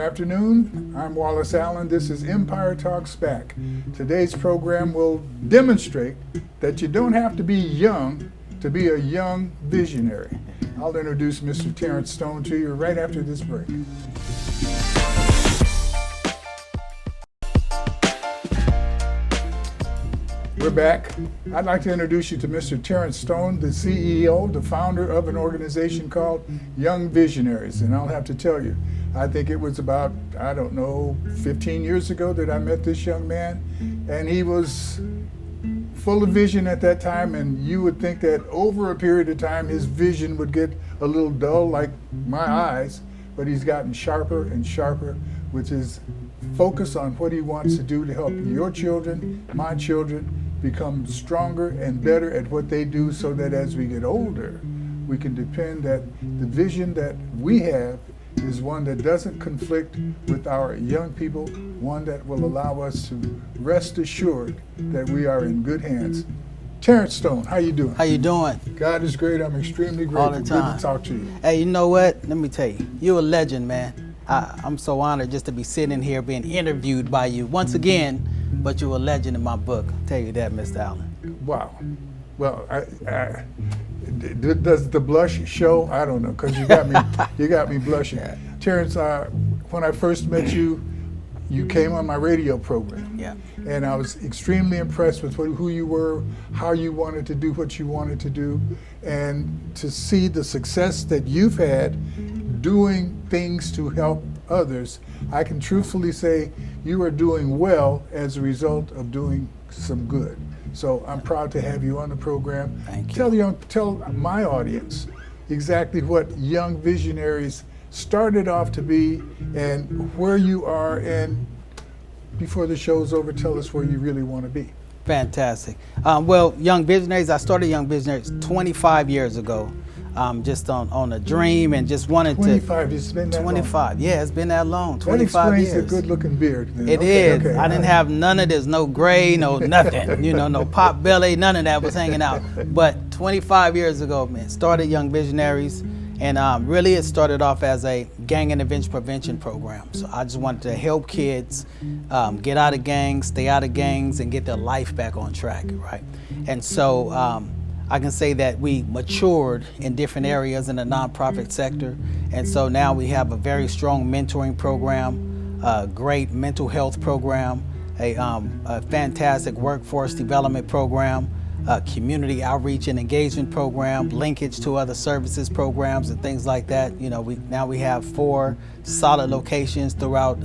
afternoon. I'm Wallace Allen. This is Empire Talks Back. Today's program will demonstrate that you don't have to be young to be a young visionary. I'll introduce Mr. Terrance Stone to you right after this break. We're back. I'd like to introduce you to Mr. Terrance Stone, the CEO, the founder of an organization called Young Visionaries. And I'll have to tell you, I think it was about, 15 years ago that I met this young man. And he was full of vision at that time, and you would think that over a period of time his vision would get a little dull like my eyes, but he's gotten sharper and sharper with his focus on what he wants to do to help your children, my children, become stronger and better at what they do, so that as we get older, we can depend that the vision that we have is one that doesn't conflict with our young people, one that will allow us to rest assured that we are in good hands. Terrance Stone, how you doing? How you doing? God is great. I'm extremely grateful. All the time. Good to talk to you. Hey, you know what? Let me tell you, you're a legend, man. I'm so honored just to be sitting here being interviewed by you once again, but you're a legend in my book. I'll tell you that, Mr. Allen. Wow. Well, does the blush show? I don't know, because you got me blushing. Yeah. Terrance, when I first met you, you came on my radio program. Yeah. And I was extremely impressed with who you were, how you wanted to do what you wanted to do, and to see the success that you've had doing things to help others. I can truthfully say you are doing well as a result of doing some good. So I'm proud to have you on the program. Thank you. Tell my audience exactly what Young Visionaries started off to be and where you are, and before the show's over, tell us where you really want to be. Fantastic. Well, Young Visionaries, I started Young Visionaries 25 years ago, just on a dream, and just wanted 25, it's been that 25, long. Yeah, it's been that long, 25 that explains years. the good-looking beard. Then. It is. Okay, I didn't have none of this, no gray, no nothing, no pot belly, none of that was hanging out. But 25 years ago, man, started Young Visionaries, and really it started off as a gang intervention prevention program. So I just wanted to help kids get out of gangs, stay out of gangs, and get their life back on track, right? And so I can say that we matured in different areas in the nonprofit sector. And so now we have a very strong mentoring program, a great mental health program, a fantastic workforce development program, community outreach and engagement program, linkage to other services programs and things like that. Now we have 4 solid locations throughout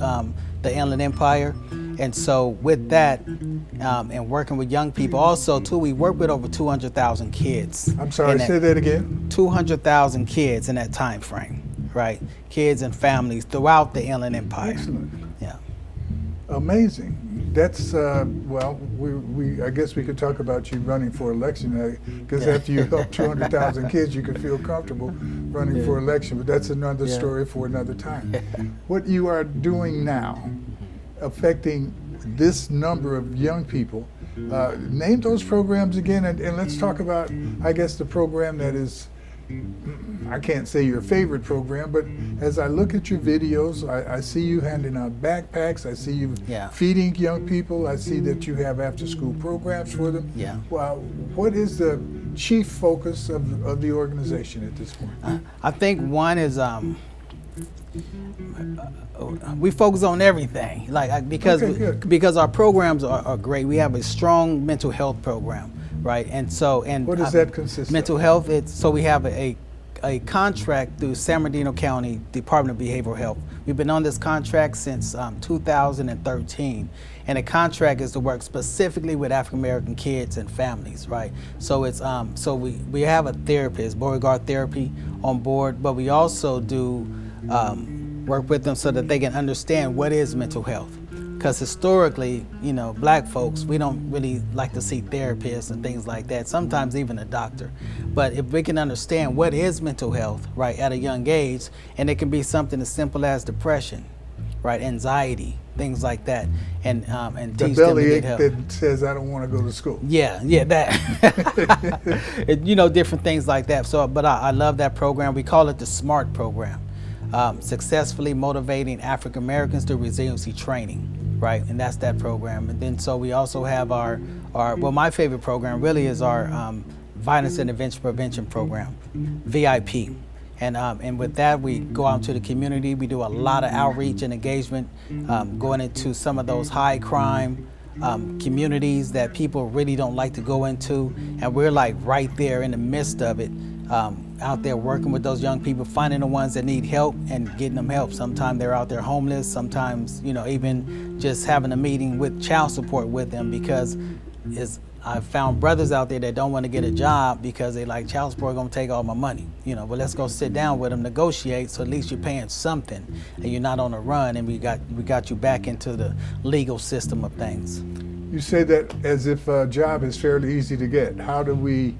the Inland Empire. And so with that, and working with young people, also too, we work with over 200,000 kids. I'm sorry, say that again. 200,000 kids in that time frame, right? Kids and families throughout the Inland Empire. Excellent. Yeah. Amazing. That's, I guess we could talk about you running for election, because after you help 200,000 kids, you could feel comfortable running for election, but that's another story for another time. What you are doing now, affecting this number of young people, name those programs again, and let's talk about, I guess, the program that is, I can't say your favorite program, but as I look at your videos, I see you handing out backpacks, I see you feeding young people, I see that you have after-school programs for them. Yeah. Well, what is the chief focus of the organization at this point? I think one is we focus on everything, because our programs are great. We have a strong mental health program, right? And what does that consist of? Mental health. So we have a contract through San Bernardino County Department of Behavioral Health. We've been on this contract since 2013, and the contract is to work specifically with African American kids and families, right? So it's we have a therapist, Beauregard Therapy, on board, but we also do work with them so that they can understand what is mental health. Because historically, black folks, we don't really like to see therapists and things like that, sometimes even a doctor. But if we can understand what is mental health, right, at a young age, and it can be something as simple as depression, right, anxiety, things like that, and teach them to get help. The bellyache that says, I don't want to go to school. Yeah, that. Different things like that. So, but I love that program. We call it the SMART program. successfully motivating African Americans through resiliency training, right? And that's that program. And then so we also have our well, my favorite program really is our Violence and Intervention Prevention Program, VIP. And with that, we go out into the community. We do a lot of outreach and engagement, going into some of those high crime communities that people really don't like to go into. And we're like right there in the midst of it, out there working with those young people, finding the ones that need help and getting them help. Sometimes they're out there homeless, sometimes, even just having a meeting with child support with them, because I've found brothers out there that don't want to get a job because they like, child support gonna take all my money. But let's go sit down with them, negotiate, so at least you're paying something and you're not on the run, and we got you back into the legal system of things. You say that as if a job is fairly easy to get. How do we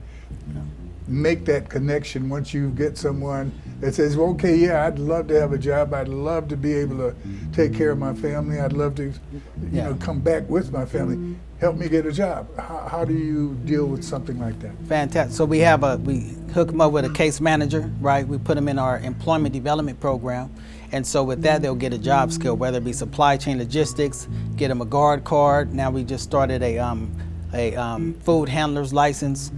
make that connection once you get someone that says, well, okay, yeah, I'd love to have a job, I'd love to be able to take care of my family, I'd love to come back with my family, help me get a job. How do you deal with something like that? Fantastic. So we hook them up with a case manager, right? We put them in our employment development program. And so with that, they'll get a job skill, whether it be supply chain logistics, get them a guard card. Now we just started a food handler's license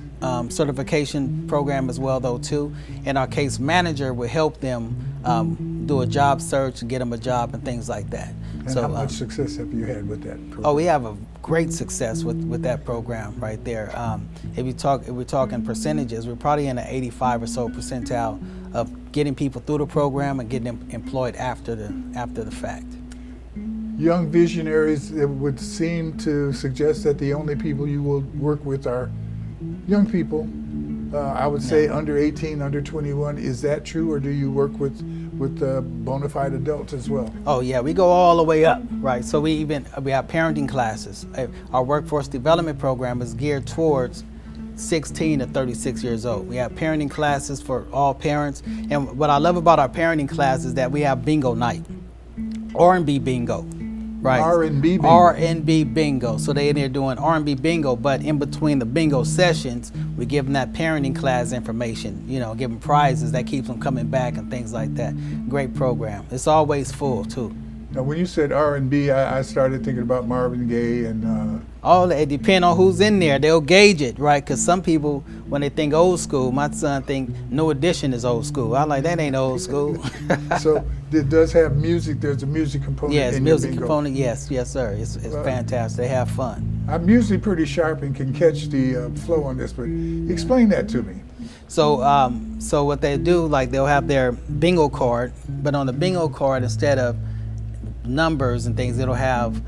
certification program as well, though, too. And our case manager will help them do a job search and get them a job and things like that. And so, how much success have you had with that program? Oh, we have a great success with that program right there. If we're talking percentages, we're probably in the 85 or so percentile of getting people through the program and getting them employed after the fact. Young Visionaries, it would seem to suggest that the only people you will work with are young people. I would say under 18, under 21. Is that true, or do you work with bona fide adults as well? Oh yeah, we go all the way up, right? So we have parenting classes. Our workforce development program is geared towards 16 to 36 years old. We have parenting classes for all parents. And what I love about our parenting class is that we have bingo night, R&B bingo. Right. R&B bingo. R&B bingo. So they're in there doing R&B bingo, but in between the bingo sessions, we give them that parenting class information, give them prizes that keeps them coming back and things like that. Great program. It's always full, too. Now, when you said R&B, I started thinking about Marvin Gaye and... It depends on who's in there. They'll gauge it, right? Because some people, when they think old school, my son think New Edition is old school. I'm like, that ain't old school. So it does have music. There's a music component in your bingo. Yes, music component. Yes, sir. It's fantastic. They have fun. I'm usually pretty sharp and can catch the flow on this, but explain that to me. So what they do, like they'll have their bingo card, but on the bingo card, instead of numbers and things, it'll have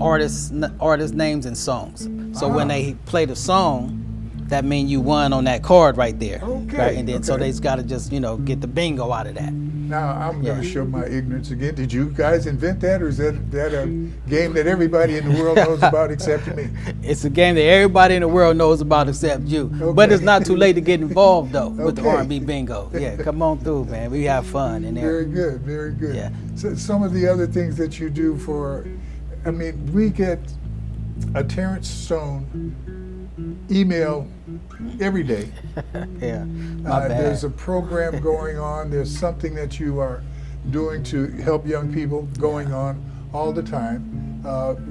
artist names and songs. So when they play the song, that means you won on that card right there. Okay. Right? And then so they just got to just get the bingo out of that. Now I'm going to show my ignorance again. Did you guys invent that, or is that a game that everybody in the world knows about except me? It's a game that everybody in the world knows about except you. Okay. But it's not too late to get involved though with the R&B bingo. Yeah, come on through, man. We have fun in there. Very good, very good. Yeah. So some of the other things that you do we get a Terrance Stone email every day. Yeah, there's a program going on. There's something that you are doing to help young people going on all the time.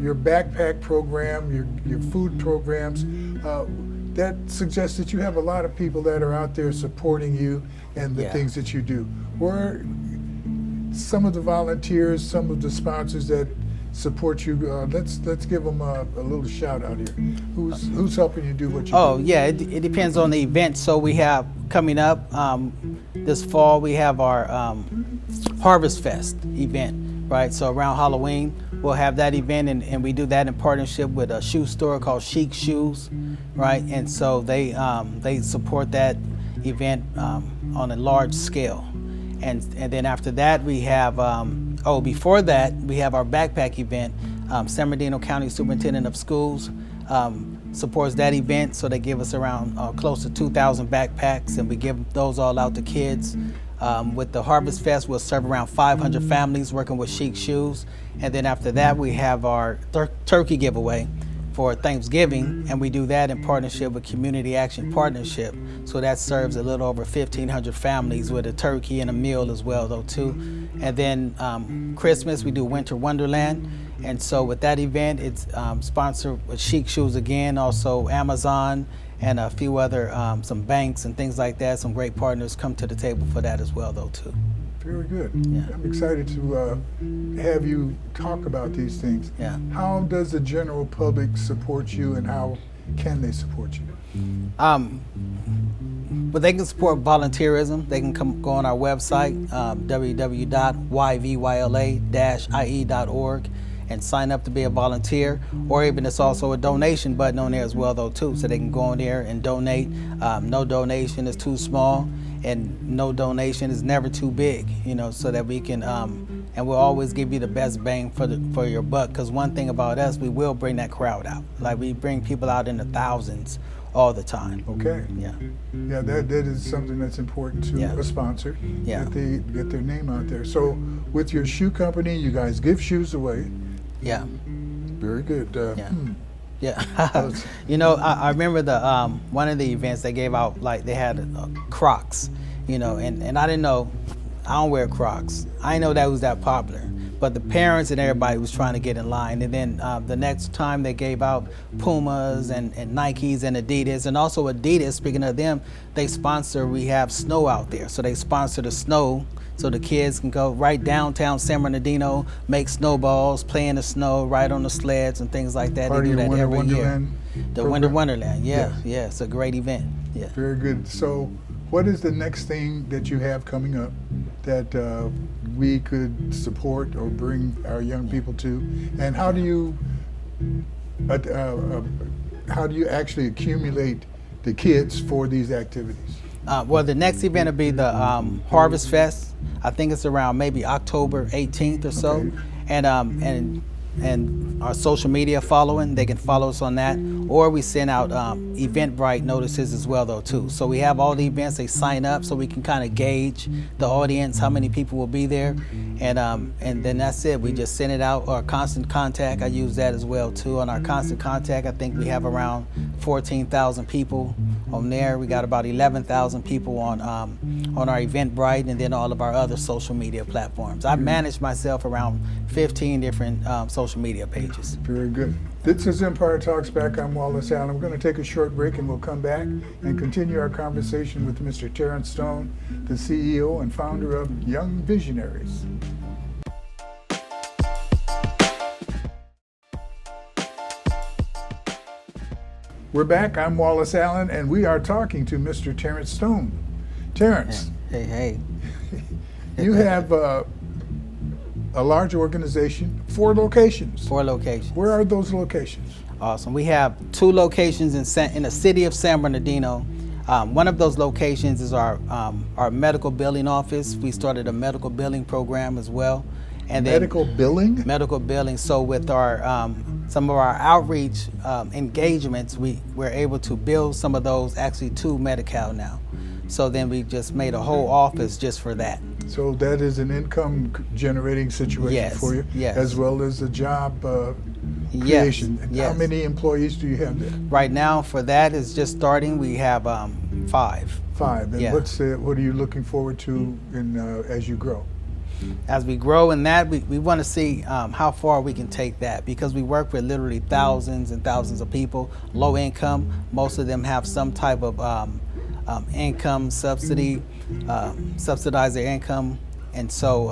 Your backpack program, your food programs, that suggests that you have a lot of people that are out there supporting you and the things that you do. Where some of the volunteers, some of the sponsors that support you, let's give them a little shout out here. Who's helping you do what you do? Oh yeah, it depends on the event. So we have coming up this fall, we have our Harvest Fest event, right? So around Halloween, we'll have that event, and we do that in partnership with a shoe store called Chic Shoes, right? And so they support that event on a large scale. And then after that, we have, before that, we have our backpack event. San Bernardino County Superintendent of Schools supports that event, so they give us around close to 2,000 backpacks, and we give those all out to kids. With the Harvest Fest, we'll serve around 500 families working with Chic Shoes. And then after that, we have our turkey giveaway. for Thanksgiving, and we do that in partnership with Community Action Partnership. So that serves a little over 1,500 families with a turkey and a meal as well, though, too. And then Christmas, we do Winter Wonderland. And so with that event, it's sponsored with Chic Shoes again, also Amazon, and a few other, some banks and things like that. Some great partners come to the table for that as well, though, too. Very good. Yeah. I'm excited to have you talk about these things. Yeah. How does the general public support you, and how can they support you? But they can support volunteerism. They can go on our website, www.yvyla-ie.org, and sign up to be a volunteer. Or even it's also a donation button on there as well, though, too. So they can go on there and donate. No donation is too small, and no donation is never too big, you know, so that we can, and we'll always give you the best bang for your buck. Because one thing about us, we will bring that crowd out. Like, we bring people out in the thousands all the time. Okay. Yeah. Yeah, that is something that's important to a sponsor. Yeah. That they get their name out there. So with your shoe company, you guys give shoes away. Yeah. Very good. Yeah. You know, I remember the one of the events they gave out, like, they had Crocs, you know, and I didn't know, I don't wear Crocs. I didn't know that was that popular. But the parents and everybody was trying to get in line. And then the next time they gave out Pumas and Nikes and Adidas. And also Adidas, speaking of them, they sponsor, we have snow out there. So they sponsor the snow, so the kids can go right downtown San Bernardino, make snowballs, play in the snow, ride on the sleds and things like that. Part They do of your that Winter every Wonderland year. The program? Winter Wonderland, yeah, it's a great event. Yeah. Very good. So what is the next thing that you have coming up that we could support or bring our young people to? And how do you actually accumulate the kids for these activities? Well, the next event will be the Harvest Fest. I think it's around maybe October 18th or so. Okay. And our social media following, they can follow us on that. Or we send out Eventbrite notices as well, though, too. So we have all the events, they sign up so we can kind of gauge the audience, how many people will be there. And then that's it. We just send it out. Or Constant Contact, I use that as well, too. On our Constant Contact, I think we have around 14,000 people on there. We got about 11,000 people on our Eventbrite, and then all of our other social media platforms. I manage myself around 15 different social media pages. Very good. This is Empire Talks Back. I'm Wallace Allen. We're going to take a short break, and we'll come back and continue our conversation with Mr. Terrance Stone, the CEO and founder of Young Visionaries. We're back. I'm Wallace Allen, and we are talking to Mr. Terrance Stone. Terrance. Hey. You have a large organization, 4 locations. 4 locations. Where are those locations? Awesome. We have 2 locations in the city of San Bernardino. One of those locations is our medical billing office. We started a medical billing program as well. And then Medical billing? Medical billing. So with our some of our outreach engagements, we're able to bill some of those actually to Medi-Cal now. So then we just made a whole office just for that. So that is an income generating situation for you, as well as a job creation. Yes. How many employees do you have there? Right now for that is just starting. We have 5. 5. And Yeah. what are you looking forward to as you grow? As we grow in that, we want to see how far we can take that, because we work with literally thousands and thousands of people, low income. Most of them have some type of income subsidy, subsidize their income. And so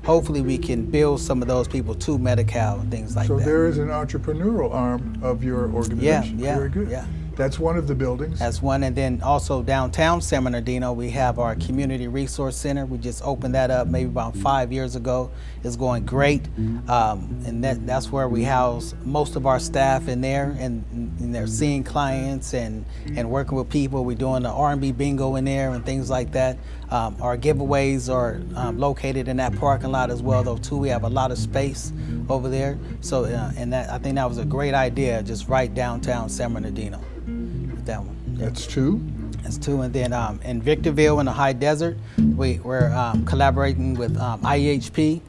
hopefully we can build some of those people to Medi-Cal and things like that. So there is an entrepreneurial arm of your organization. Yeah. Very good. Yeah. That's one of the buildings. That's one. And then also downtown San Bernardino, we have our Community Resource Center. We just opened that up maybe about 5 years ago. It's going great. And that's where we house most of our staff in there, and they're seeing clients and working with people. We're doing the R&B bingo in there and things like that. Our giveaways are located in that parking lot as well, though, too. We have a lot of space over there. So, and I think that was a great idea, just right downtown San Bernardino. That one. That's 2. That's 2. And then in Victorville in the high desert, we're collaborating with IEHP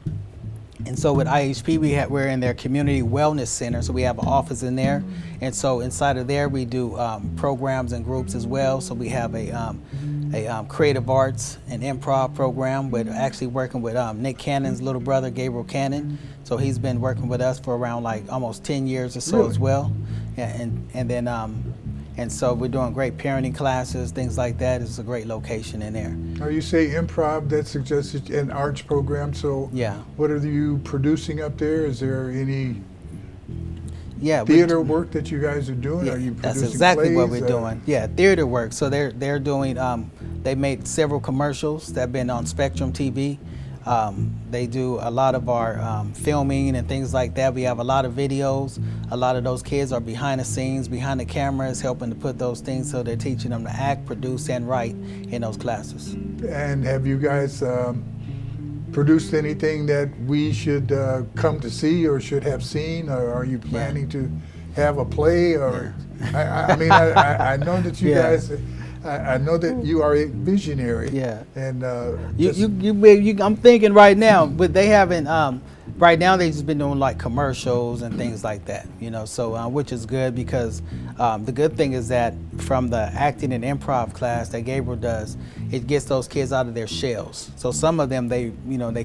And so with IHP, we're in their community wellness center, so we have an office in there. And so inside of there, we do programs and groups as well. So we have a creative arts and improv program. We're actually working with Nick Cannon's little brother, Gabriel Cannon. So he's been working with us for around like almost 10 years or so. Really? As well. Yeah, and so we're doing great parenting classes, things like that. It's a great location in there. Now you say improv, that suggests an arts program, so Yeah. what are you producing up there? Is there any Yeah, theater work that you guys are doing? Yeah, Are you that's producing exactly what plays? we're doing. Yeah, theater work. So they're doing. They made several commercials that have been on Spectrum TV. They do a lot of our filming and things like that. We have a lot of videos. A lot of those kids are behind the scenes, behind the cameras, helping to put those things. So they're teaching them to act, produce, and write in those classes. And have you guys produced anything that we should come to see or should have seen, or are you planning to have a play? Or I mean, I know that you guys. I know that you are a visionary. Yeah. And I'm thinking right now, but they haven't. Right now, they've just been doing like commercials and things like that, you know. So, which is good because the good thing is that from the acting and improv class that Gabriel does, it gets those kids out of their shells. So some of them, they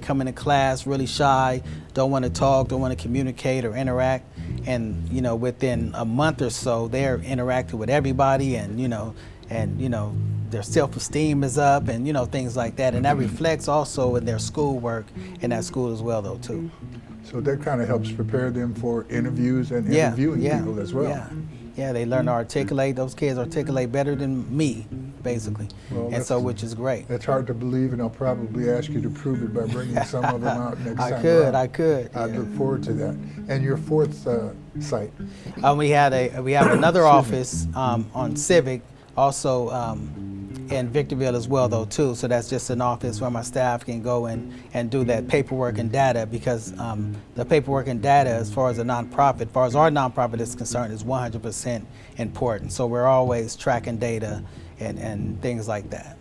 come into class really shy, don't want to talk, don't want to communicate or interact, and within a month or so, they're interacting with everybody, and their self-esteem is up, and things like that, and that reflects also in their schoolwork in that school as well, though, too. So that kind of helps prepare them for interviews and interviewing people as well. Yeah, they learn to articulate. Those kids articulate better than me, basically, Well, and so which is great. That's hard to believe, and I'll probably ask you to prove it by bringing some of them out next time. I could. I'd look forward to that. And your fourth site? We have another office on Civic, also in Victorville as well, though, too. So that's just an office where my staff can go and do that paperwork and data, because the paperwork and data, as far as a nonprofit, as far as our nonprofit is concerned, is 100% important. So we're always tracking data and things like that.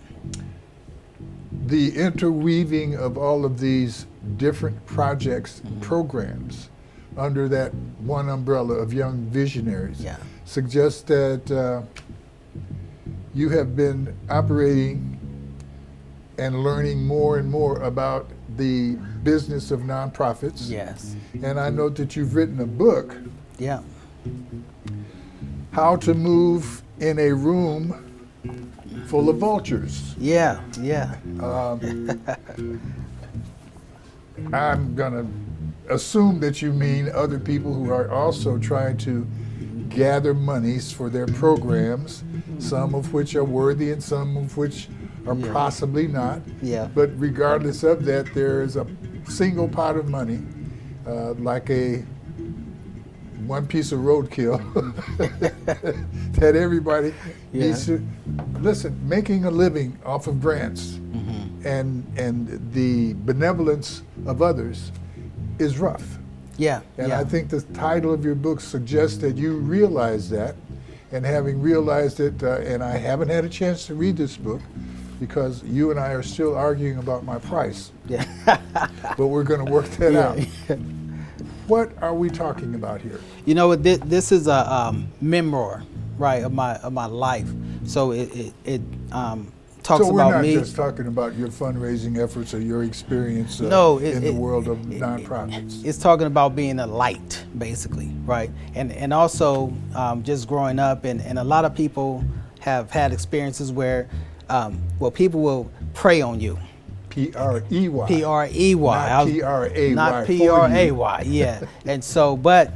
The interweaving of all of these different projects, programs, under that one umbrella of Young Visionaries suggests that you have been operating and learning more and more about the business of nonprofits. Yes. And I know that you've written a book, Yeah. How to Move in a Room Full of Vultures. Yeah. I'm going to assume that you mean other people who are also trying to gather monies for their programs, some of which are worthy and some of which are possibly not. Yeah. But regardless of that, there is a single pot of money, like one piece of roadkill that everybody needs to listen. Making a living off of grants and the benevolence of others is rough. And I think the title of your book suggests that you realize that, and having realized it, and I haven't had a chance to read this book because you and I are still arguing about my price. But we're going to work that out. What are we talking about here? This is a memoir, right, of my life. So it talks so we're about not me. just talking about your fundraising efforts or your experience in the world of nonprofits. It's talking about being a light, basically, right? And also just growing up, and a lot of people have had experiences where people will prey on you. P-R-E-Y. P-R-E-Y. Not P-R-A-Y. Not P-R-A-Y, yeah. And so, but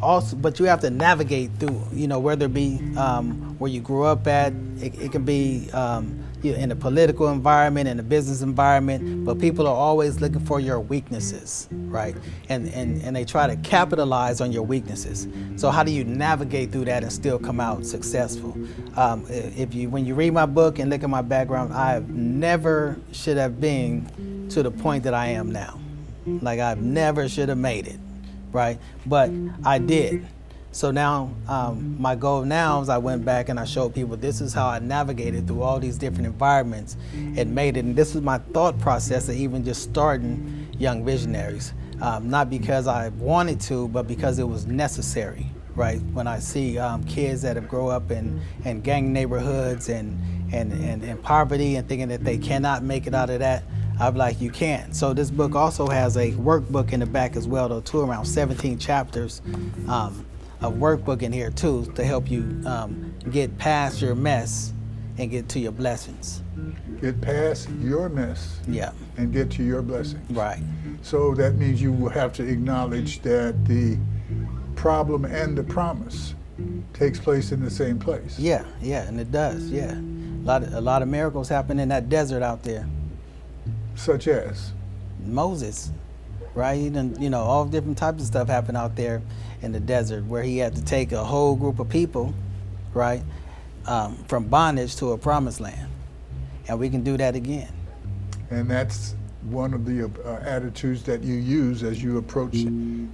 you have to navigate through, whether it be where you grew up at, it can be in the political environment, in the business environment, but people are always looking for your weaknesses, right? And they try to capitalize on your weaknesses. So how do you navigate through that and still come out successful? When you read my book and look at my background, I never should have been to the point that I am now. Like, I never should have made it, right? But I did. So now my goal now is I went back and I showed people this is how I navigated through all these different environments and made it. And this is my thought process of even just starting Young Visionaries. not because I wanted to, but because it was necessary, right? When I see kids that have grown up in gang neighborhoods and poverty and thinking that they cannot make it out of that, I'm like, you can. So this book also has a workbook in the back as well, though, too, around 17 chapters of workbook in here, too, to help you get past your mess and get to your blessings. Get past your mess. Yeah. And get to your blessings. Right. So that means you will have to acknowledge that the problem and the promise takes place in the same place. Yeah, and it does, yeah. A lot of miracles happen in that desert out there. Such as? Moses, right? And all different types of stuff happened out there in the desert, where he had to take a whole group of people, right, from bondage to a promised land. And we can do that again. And that's one of the attitudes that you use as you approach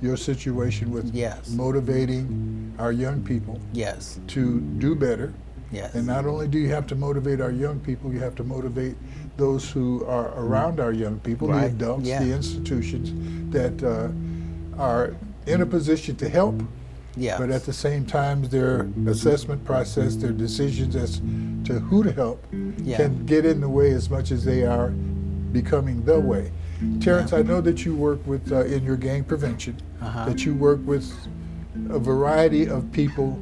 your situation with motivating our young people to do better. Yes. And not only do you have to motivate our young people, you have to motivate those who are around our young people, the adults, the institutions that are in a position to help. Yeah. But at the same time, their assessment process, their decisions as to who to help can get in the way as much as they are becoming the way. Terrance, I know that you work with, in your gang prevention, that you work with a variety of people,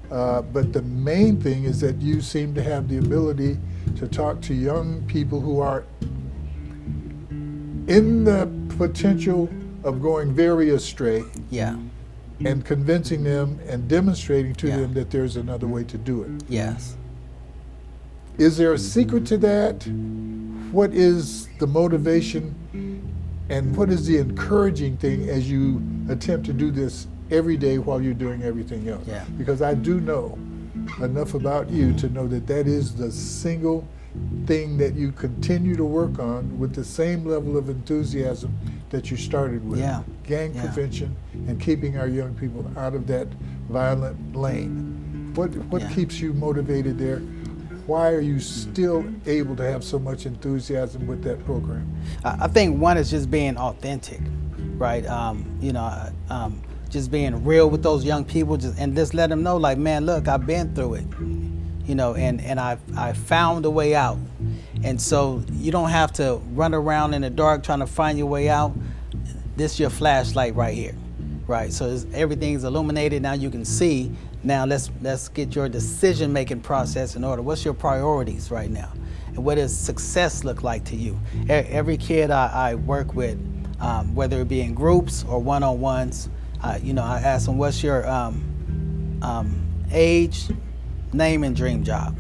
but the main thing is that you seem to have the ability to talk to young people who are in the potential of going very astray. Yeah. And convincing them and demonstrating to them that there's another way to do it. Yes. Is there a secret to that? What is the motivation and what is the encouraging thing as you attempt to do this every day while you're doing everything else? Yeah. Because I do know enough about you to know that that is the single thing that you continue to work on with the same level of enthusiasm that you started with. Yeah. Gang prevention and keeping our young people out of that violent lane. What keeps you motivated there? Why are you still able to have so much enthusiasm with that program? I think one is just being authentic, right? Just being real with those young people, and just let them know, like, man, look, I've been through it, and I found a way out. And so you don't have to run around in the dark trying to find your way out. This is your flashlight right here, right? So everything's illuminated. Now you can see. Now let's get your decision-making process in order. What's your priorities right now? And what does success look like to you? Every kid I work with, whether it be in groups or one-on-ones, I ask them, what's your age, name, and dream job?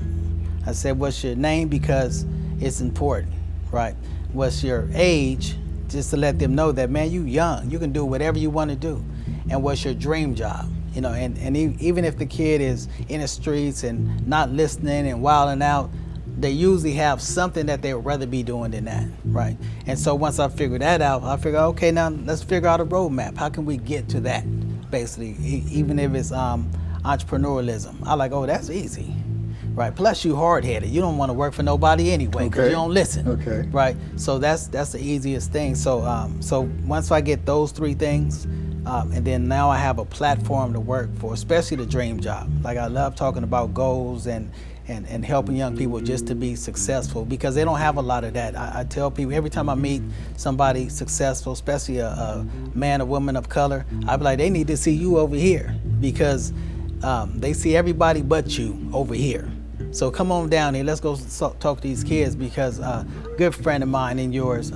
I said, what's your name? Because it's important, right? What's your age? Just to let them know that, man, you young. You can do whatever you want to do. And what's your dream job? And even if the kid is in the streets and not listening and wilding out, they usually have something that they would rather be doing than that, right? And so once I figure that out, I figure, okay, now let's figure out a roadmap. How can we get to that, basically, even if it's entrepreneurialism? I like, oh, that's easy, right? Plus, you hard-headed. You don't want to work for nobody anyway because you don't listen, right? So that's the easiest thing. So so once I get those three things, and then now I have a platform to work for, especially the dream job. Like, I love talking about goals and helping young people just to be successful, because they don't have a lot of that. I tell people every time I meet somebody successful, especially a man or woman of color, I be like, they need to see you over here, because they see everybody but you over here. So come on down here. Let's go talk to these kids, because a good friend of mine and yours,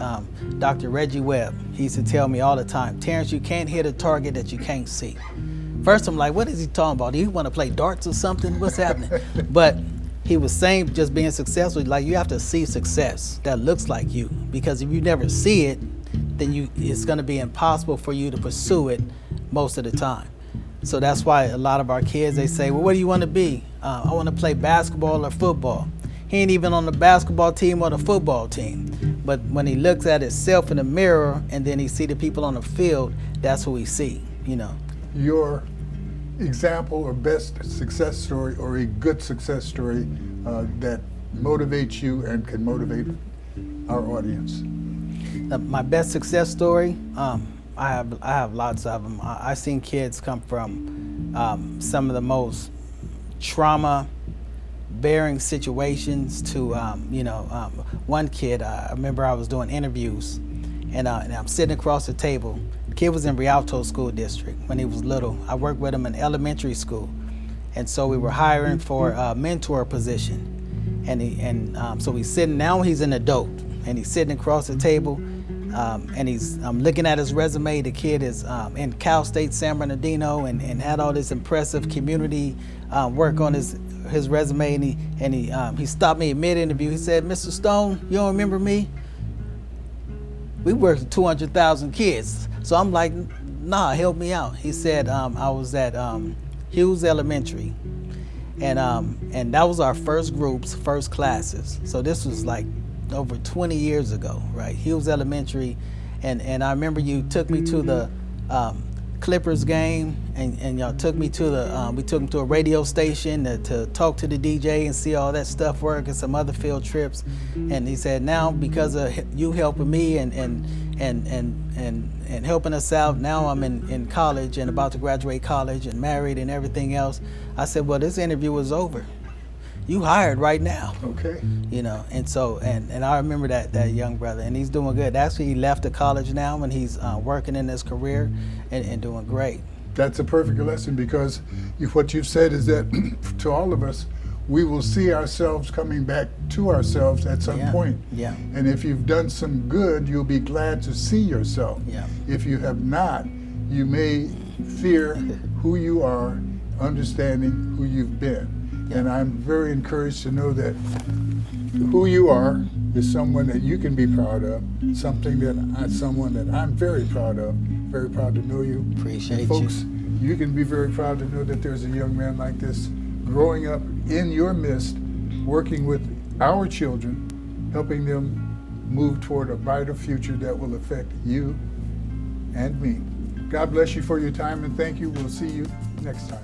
Dr. Reggie Webb, he used to tell me all the time, Terrance, you can't hit a target that you can't see. First, I'm like, what is he talking about? Do you want to play darts or something? What's happening? But he was saying, just being successful, like, you have to see success that looks like you, because if you never see it, then it's going to be impossible for you to pursue it most of the time. So that's why a lot of our kids, they say, well, what do you want to be? I want to play basketball or football. He ain't even on the basketball team or the football team. But when he looks at himself in the mirror and then he see the people on the field, that's who he see, Your example or best success story, or a good success story that motivates you and can motivate our audience? My best success story, I have lots of them. I've seen kids come from some of the most trauma-bearing situations to, one kid. I remember I was doing interviews, and I'm sitting across the table. The kid was in Rialto School District when he was little. I worked with him in elementary school, and so we were hiring for a mentor position. So he's sitting, now he's an adult, and he's sitting across the table, and I'm looking at his resume. The kid is in Cal State San Bernardino and had all this impressive community work on his resume, and he stopped me mid-interview. He said, "Mr. Stone, you don't remember me? We worked with 200,000 kids." So I'm like, "Nah, help me out." He said, "I was at Hughes Elementary, and that was our first groups, first classes. So this was like over 20 years ago, right? Hughes Elementary, and I remember you took me to the Clippers game, and y'all took me to we took him to a radio station to talk to the DJ and see all that stuff work, and some other field trips. And he said, now because of you helping me and helping us out, now I'm in college and about to graduate college and married and everything else." I said, "Well, this interview is over. You hired right now." Okay. And so and I remember that young brother, and he's doing good. Actually, he left the college now, and he's working in his career and doing great. That's a perfect lesson, because what you've said is that to all of us, we will see ourselves coming back to ourselves at some point. Yeah. And if you've done some good, you'll be glad to see yourself. Yeah. If you have not, you may fear who you are, understanding who you've been. Yeah. And I'm very encouraged to know that who you are is someone that you can be proud of, someone that I'm very proud of, very proud to know you. Appreciate and folks, you can be very proud to know that there's a young man like this growing up in your midst, working with our children, helping them move toward a brighter future that will affect you and me. God bless you for your time, and thank you. We'll see you next time.